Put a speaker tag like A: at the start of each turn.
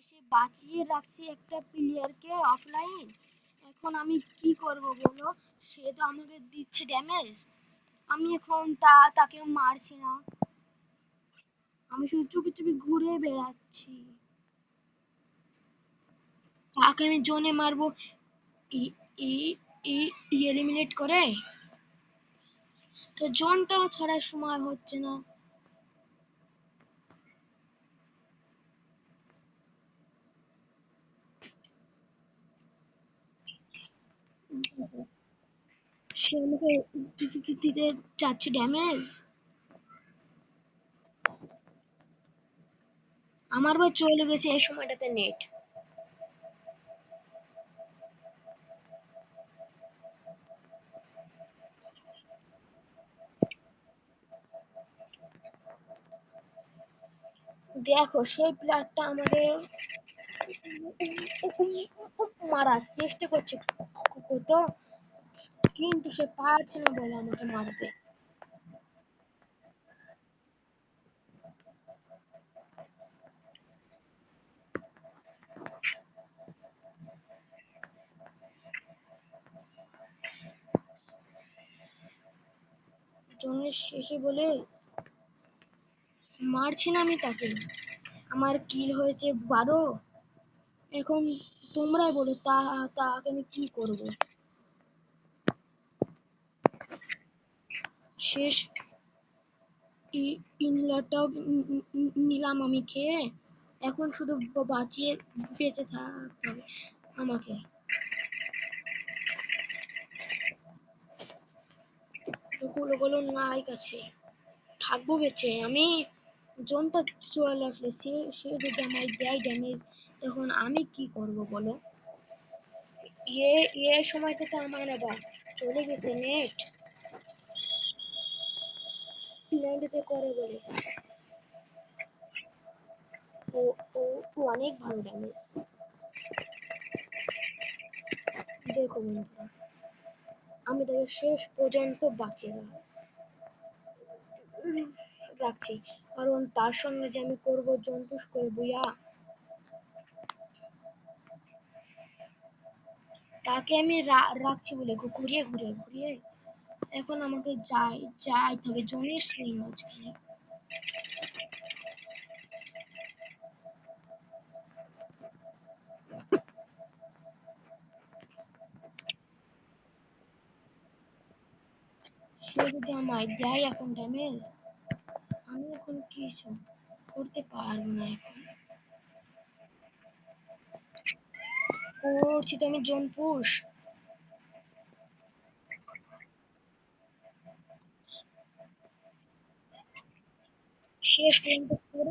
A: এসে বাঁচিয়ে রাখছি একটা প্লেয়ারকে অফলাইন। এখন আমি কি করব বলো? সে তো আমাকে দিচ্ছে ড্যামেজ, আমি এখন তাকে মারছি না, আমি শুধু চুপি চুপি ঘুরে বেড়াচ্ছি। তাকে আমি জোনে মারবো এলিমিনেট করে, তো জোনটাও ছাড়ার সময় হচ্ছে না। সে আমাকে দিতে চাচ্ছে ড্যামেজ। আমার বা চলে গেছে এই সময়টাতে নেট। দেখো সেই প্লেয়ারটা আমাদের মারার চেষ্টা করছে তো, কিন্তু সে পারছে না বলে আমাকে মারতে। জনের শেষে বলে মারছি না আমি তাকে, আমার কিল হয়েছে 12। এখন তোমরাই বলো তাকে আমি কি করব? শেষ ইনলারটাও নিলাম আমি খেয়ে, এখন শুধু বাঁচিয়ে বেঁচে থাকতে হবে আমাকে। গুলো গুলো নাই কাছে, থাকবো বেঁচে আমি। জোনটা চলে আসলে সে সে যদি আমায় দেয় ড্যামেজ, তখন আমি কি করব বলো? এ এ সময়টা তো আমার আবার চলে গেছে নেট, নেটে করে বলে। ও ও ও অনেক ভালো ড্যামেজ। দেখো বন্ধুরা, আমি তাকে শেষ পর্যন্ত বাঁচিয়ে রাখছি, কারণ তার সঙ্গে যে আমি করব জন্তুস করে বুইয়া, তাকে আমি রাখছি বলে ঘুরিয়ে ঘুরিয়ে ঘুরিয়ে এখন আমাকে যাইতে হবে জনের সেই মাঝখানে। সে যদি আমায় দেয় এখন ড্যামেজ, আমি এখন কিছু করতে পারবো না। এখন করছি তো আমি জোন পুশ, শেষ পর্যন্ত